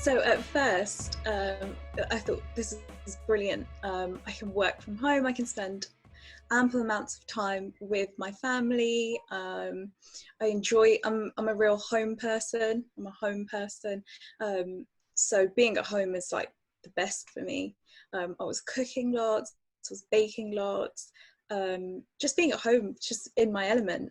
So at first, I thought this is brilliant. I can work from home. I can spend ample amounts of time with my family. I enjoy. I'm a real home person. I'm a home person. So being at home is like the best for me. I was cooking lots. I was baking lots. Just being at home, just in my element.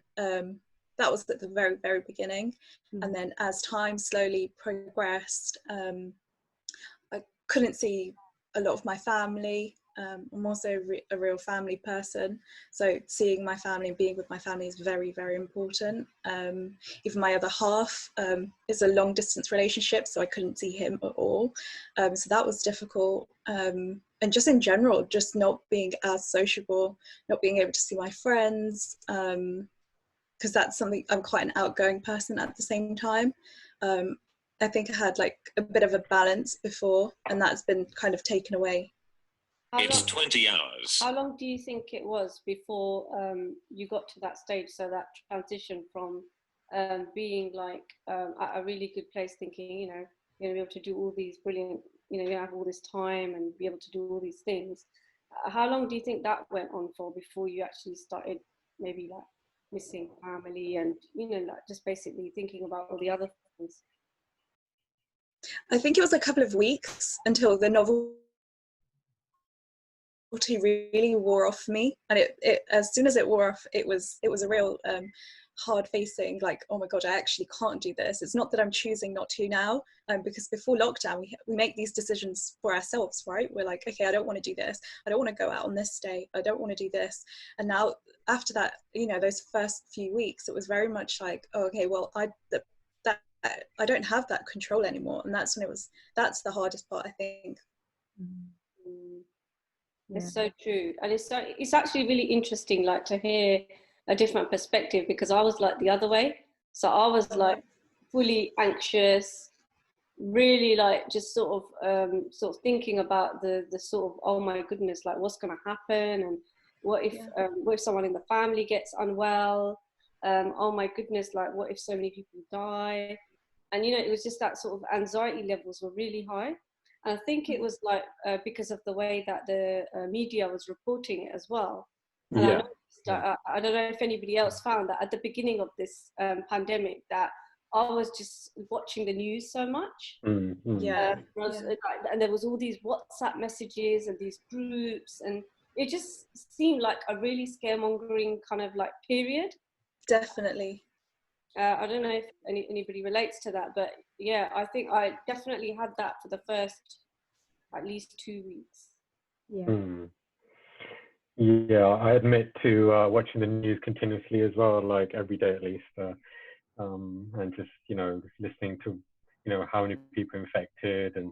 That was at the very, very beginning. And then as time slowly progressed, I couldn't see a lot of my family. I'm also a real family person. So seeing my family and being with my family is very, very important. Even my other half is a long distance relationship, so I couldn't see him at all. So that was difficult. And just in general, just not being as sociable, not being able to see my friends, because that's something, I'm quite an outgoing person at the same time. I think I had like a bit of a balance before, and that's been kind of taken away. It's 20 hours. How long do you think it was before you got to that stage, so that transition from being like at a really good place, thinking, you know, you're going to be able to do all these brilliant, you know, you have all this time and be able to do all these things. How long do you think that went on for before you actually started maybe like missing family and, you know, like just basically thinking about all the other things? I think it was a couple of weeks until the novelty really wore off me, and it as soon as it wore off, it was a real hard facing, like, oh my god, I actually can't do this. It's not that I'm choosing not to now, because before lockdown we make these decisions for ourselves, right? We're like, okay, I don't want to do this, I don't want to go out on this day, I don't want to do this. And now after that, you know, those first few weeks, it was very much like, oh, okay, well, I don't have that control anymore, and that's the hardest part, I think. It's so true. And it's actually really interesting, like, to hear a different perspective, because I was like the other way. So I was like fully anxious, really like just sort of thinking about the sort of, oh my goodness, like what's going to happen, and what if someone in the family gets unwell, oh my goodness, like what if so many people die. And you know, it was just that sort of anxiety levels were really high. And I think it was like because of the way that the media was reporting it as well. And I noticed, I don't know if anybody else found that at the beginning of this pandemic, that I was just watching the news so much. And there was all these WhatsApp messages and these groups, and it just seemed like a really scaremongering kind of like period. Definitely. I don't know if anybody relates to that, but yeah, I think I definitely had that for the first at least 2 weeks. Yeah, I admit to watching the news continuously as well, like every day at least, and just, you know, listening to, you know, how many people are infected, and,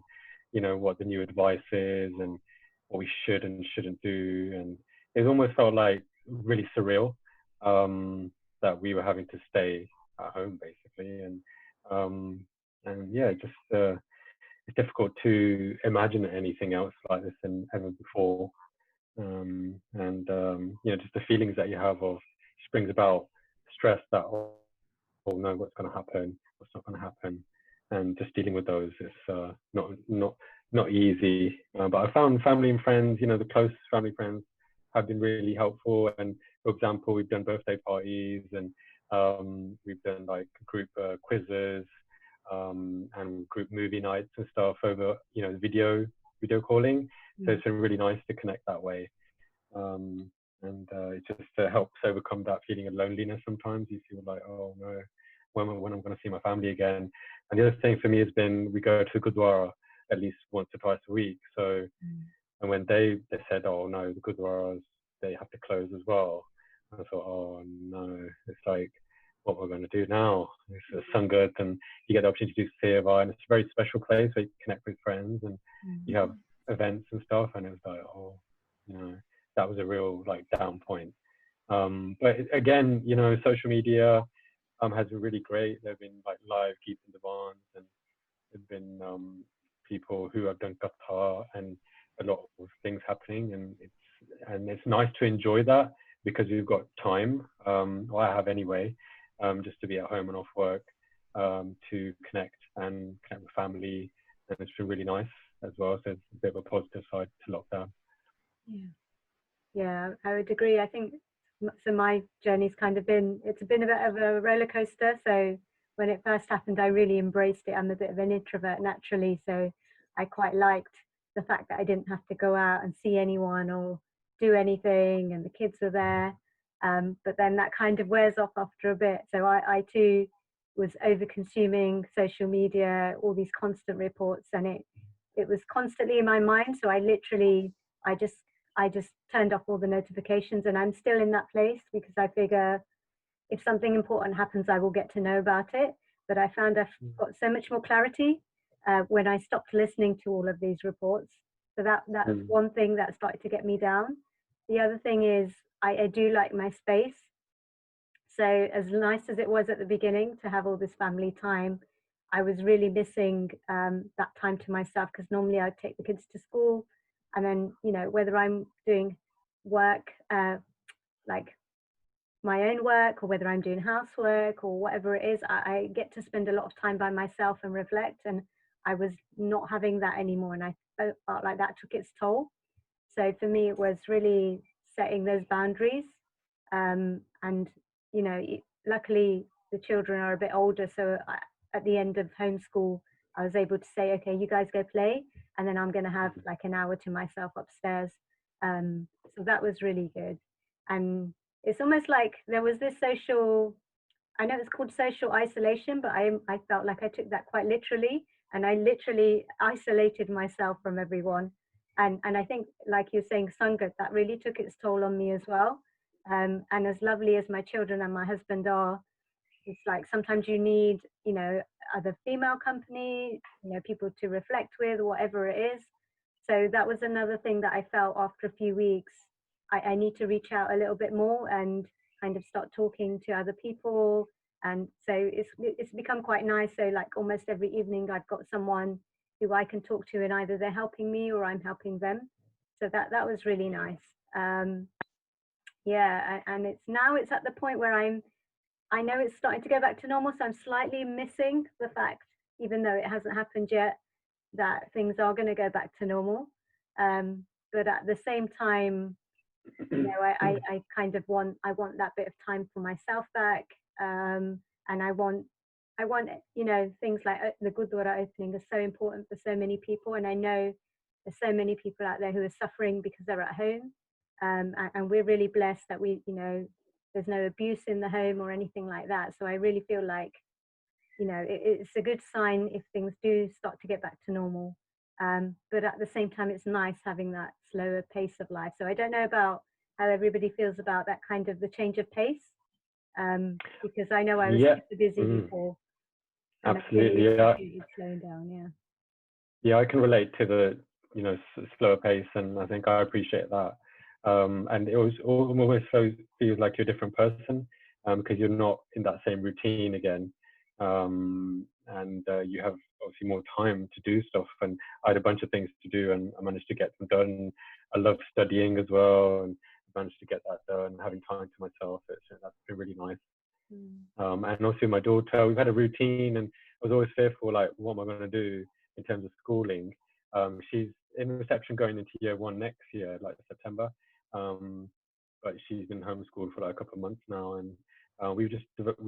you know, what the new advice is and what we should and shouldn't do. And it almost felt like really surreal that we were having to stay at home basically, and yeah, just it's difficult to imagine anything else like this than ever before. You know, just the feelings that you have of, just brings about stress that, oh no, what's going to happen, what's not going to happen, and just dealing with those is not easy. But I found family and friends, you know, the close family friends have been really helpful. And for example, we've done birthday parties, and we've done like group quizzes, and group movie nights and stuff over, you know, video calling. So it's been really nice to connect that way. It just helps overcome that feeling of loneliness. Sometimes you feel like, oh no, when I'm going to see my family again. And the other thing for me has been, we go to Gurdwara at least once or twice a week. So, and when they said, oh no, the Gurdwaras, they have to close as well, I thought, oh no, it's like, what we're going to do now. It's a Sangat, and you get the opportunity to do Seva, and it's a very special place where you connect with friends, and you have events and stuff. And it was like, oh, you know, that was a real like down point. But again, you know, social media has been really great. There've been like live keeping the bonds, and there've been people who have done Qatar, and a lot of things happening, and it's nice to enjoy that, because we've got time, or I have anyway, just to be at home and off work, to connect with family, and it's been really nice as well. So it's a bit of a positive side to lockdown. Yeah, I would agree. I think so. My journey's kind of been, it's been a bit of a roller coaster. So when it first happened, I really embraced it. I'm a bit of an introvert naturally, so I quite liked the fact that I didn't have to go out and see anyone or do anything, and the kids were there. But then that kind of wears off after a bit. So I too was over consuming social media, all these constant reports, and it was constantly in my mind. So I just turned off all the notifications, and I'm still in that place because I figure if something important happens, I will get to know about it. But I found I've got so much more clarity when I stopped listening to all of these reports. So that's one thing that started to get me down. The other thing is I do like my space. So as nice as it was at the beginning to have all this family time, I was really missing that time to myself, because normally I'd take the kids to school, and then, you know, whether I'm doing work, like my own work, or whether I'm doing housework or whatever it is, I get to spend a lot of time by myself and reflect, and I was not having that anymore, and I felt like that took its toll. So for me, it was really setting those boundaries, and you know, luckily the children are a bit older, so at the end of homeschool, I was able to say, okay, you guys go play, and then I'm going to have like an hour to myself upstairs. So that was really good. And it's almost like there was this social, I know it's called social isolation, but I felt like I took that quite literally, and I literally isolated myself from everyone. And I think, like you're saying, Sangat, that really took its toll on me as well. And as lovely as my children and my husband are, it's like sometimes you need, you know, other female company, you know, people to reflect with, whatever it is. So that was another thing that I felt after a few weeks. I need to reach out a little bit more and kind of start talking to other people. And so it's become quite nice. So like almost every evening I've got someone who I can talk to, and either they're helping me or I'm helping them. So that was really nice. Yeah, and it's at the point where I know it's starting to go back to normal, so I'm slightly missing the fact, even though it hasn't happened yet, that things are going to go back to normal. But at the same time, you know, I kind of want that bit of time for myself back, and I want, you know, things like the Gurdwara opening is so important for so many people, and I know there's so many people out there who are suffering because they're at home, and we're really blessed that we, you know, there's no abuse in the home or anything like that. So I really feel like, you know, it's a good sign if things do start to get back to normal. But at the same time, it's nice having that slower pace of life. So I don't know about how everybody feels about that kind of the change of pace, because I know I was super busy before. Absolutely, really slowing down, yeah. Yeah, I can relate to the, you know, slower pace, and I think I appreciate that. And it was almost feels like you're a different person, because you're not in that same routine again, and you have obviously more time to do stuff. And I had a bunch of things to do, and I managed to get them done. I love studying as well, and I managed to get that done. Having time to myself, that's been really nice. And also my daughter, we've had a routine, and I was always fearful, like, what am I going to do in terms of schooling? She's in reception going into year 1 next year, like September. But she's been homeschooled for like a couple of months now, and we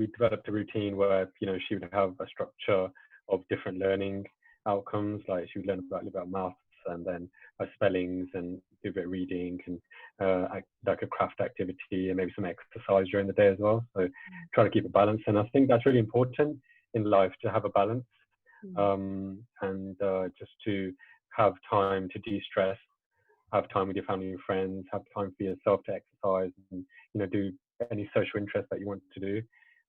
developed a routine where, you know, she would have a structure of different learning outcomes. Like she would learn about maths, and then her spellings, and do a bit of reading, and like a craft activity, and maybe some exercise during the day as well. So try to keep a balance, and I think that's really important in life, to have a balance, and just to have time to de-stress, have time with your family and friends, have time for yourself to exercise, and, you know, do any social interest that you want to do.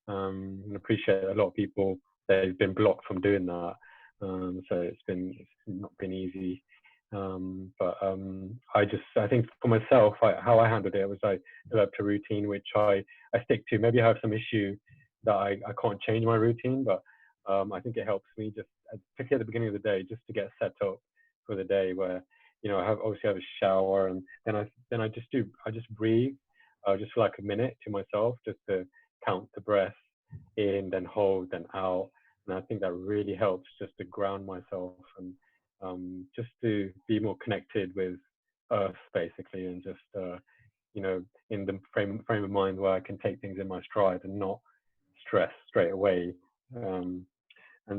And appreciate a lot of people, they've been blocked from doing that. So it's not been easy. But I think for myself, how I handled it was I developed a routine which I stick to. Maybe I have some issue that I can't change my routine, but I think it helps me just, particularly at the beginning of the day, just to get set up for the day, where, you know, I obviously have a shower, and then I just breathe, just for like a minute to myself, just to count the breath in, then hold, then out. And I think that really helps just to ground myself and just to be more connected with Earth, basically, and just in the frame of mind where I can take things in my stride and not stress straight away. And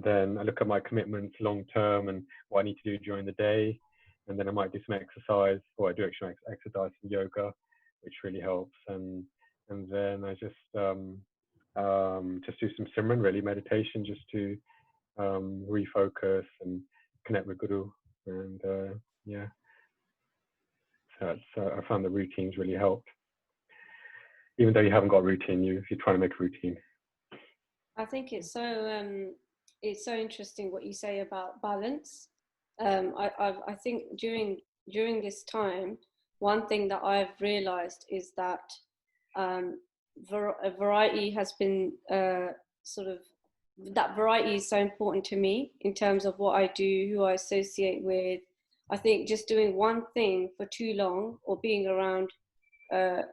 then I look at my commitments long term and what I need to do during the day, and then I might do some exercise, or I do actually exercise and yoga, which really helps. And then I just do some Simran, really meditation, just to refocus and connect with Guru. And yeah, so I found the routines really helped. Even though you haven't got a routine, if you're trying to make a routine. I think it's so interesting what you say about balance. I think during this time, one thing that I've realized is that variety has been that variety is so important to me in terms of what I do, who I associate with. I think just doing one thing for too long, or being around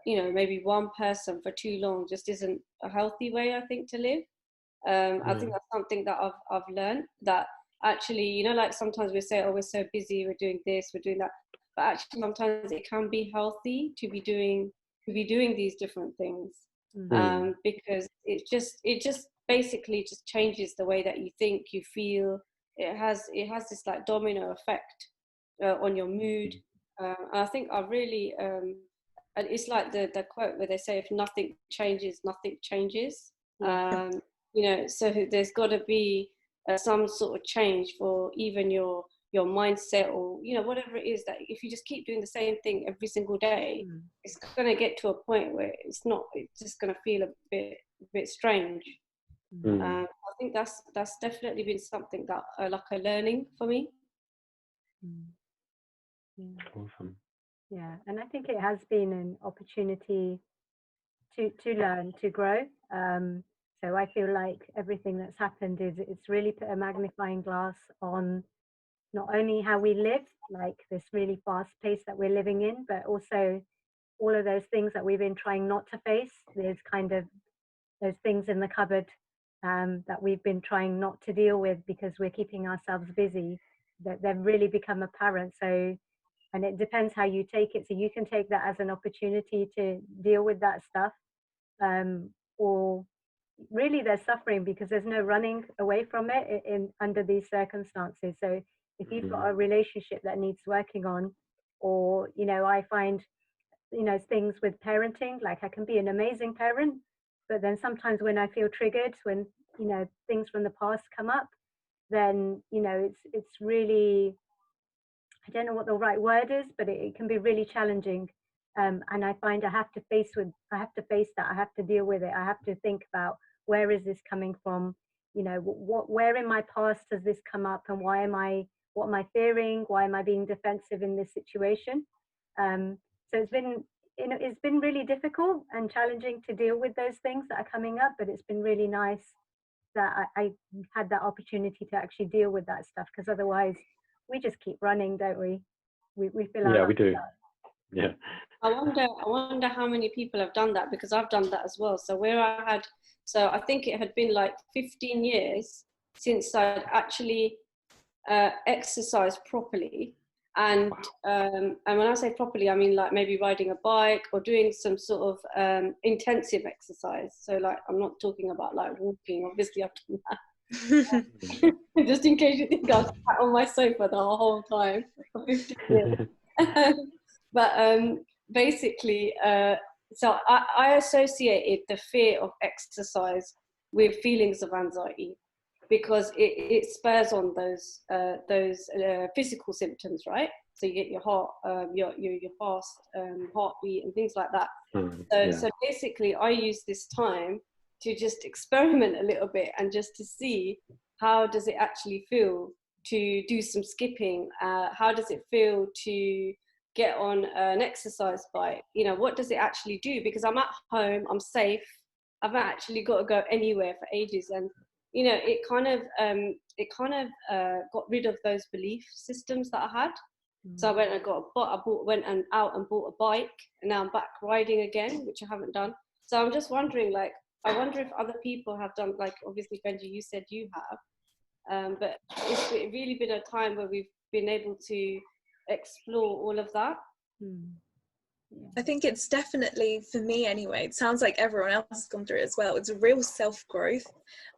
maybe one person for too long, just isn't a healthy way, I think, to live. I think that's something that I've learned, that actually, like sometimes we say, oh, we're so busy, we're doing this, we're doing that, but actually sometimes it can be healthy to be doing these different things, because it just basically just changes the way that you think, you feel. It has this like domino effect on your mood. I think I really it's like the quote where they say, if nothing changes, nothing changes. So there's got to be some sort of change for even your mindset, or whatever it is, that if you just keep doing the same thing every single day, it's going to get to a point where it's just going to feel a bit strange. I think that's definitely been something that like a learning for me. Awesome. Yeah, and I think it has been an opportunity to learn, to grow. So I feel like everything that's happened it's really put a magnifying glass on not only how we live, like this really fast pace that we're living in, but also all of those things that we've been trying not to face. There's kind of those things in the cupboard that we've been trying not to deal with because we're keeping ourselves busy, that they've really become apparent. So, and it depends how you take it. So you can take that as an opportunity to deal with that stuff, or really there's suffering because there's no running away from it under these circumstances. So if you've got a relationship that needs working on, or I find things with parenting, like I can be an amazing parent, but then sometimes when I feel triggered, when things from the past come up, then it's really, I don't know what the right word is, but it can be really challenging. And I find I have to face that. I have to deal with it. I have to think about, where is this coming from? Where in my past has this come up, and what am I fearing? Why am I being defensive in this situation? So it's been really difficult and challenging to deal with those things that are coming up, but it's been really nice that I had that opportunity to actually deal with that stuff, because otherwise we just keep running, don't we? We feel we do. Yeah. I wonder how many people have done that, because I've done that as well. So I think it had been like 15 years since I'd actually exercised properly. And when I say properly, I mean like maybe riding a bike or doing some sort of intensive exercise. So like, I'm not talking about like walking, obviously I've done that. Just in case you think I was sat on my sofa the whole time for 15 years. But basically, so I associated the fear of exercise with feelings of anxiety, because it spurs on those physical symptoms, right? So you get your heart, your fast heartbeat and things like that. So basically, I use this time to just experiment a little bit and just to see, how does it actually feel to do some skipping? How does it feel to get on an exercise bike? What does it actually do? Because I'm at home, I'm safe, I've not actually got to go anywhere for ages. And it kind of got rid of those belief systems that I had. So I went out and bought a bike, and now I'm back riding again, which I haven't done. So I'm just wondering, like, I wonder if other people have done, like obviously Benji, you said you have, but it's really been a time where we've been able to explore all of that. I think it's definitely, for me anyway, it sounds like everyone else has gone through it as well, it's a real self-growth,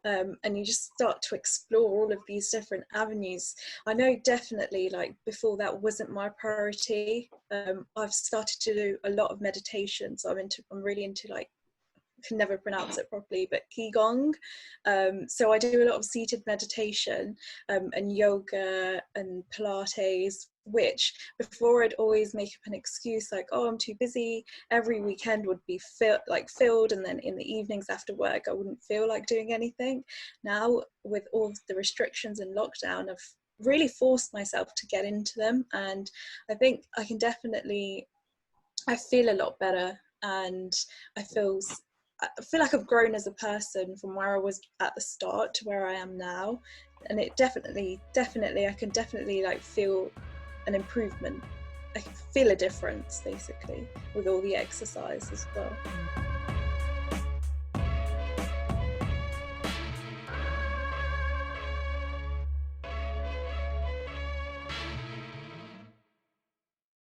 and you just start to explore all of these different avenues. I know definitely, like before, that wasn't my priority. I've started to do a lot of meditation, so I'm really into, like, can never pronounce it properly, but Qigong. So I do a lot of seated meditation, and yoga and Pilates, which before I'd always make up an excuse like, oh, I'm too busy. Every weekend would be filled, and then in the evenings after work I wouldn't feel like doing anything. Now, with all the restrictions and lockdown, I've really forced myself to get into them, and I think I feel a lot better, and I feel like I've grown as a person from where I was at the start to where I am now, and it definitely I can definitely like feel an improvement. I can feel a difference basically with all the exercise as well.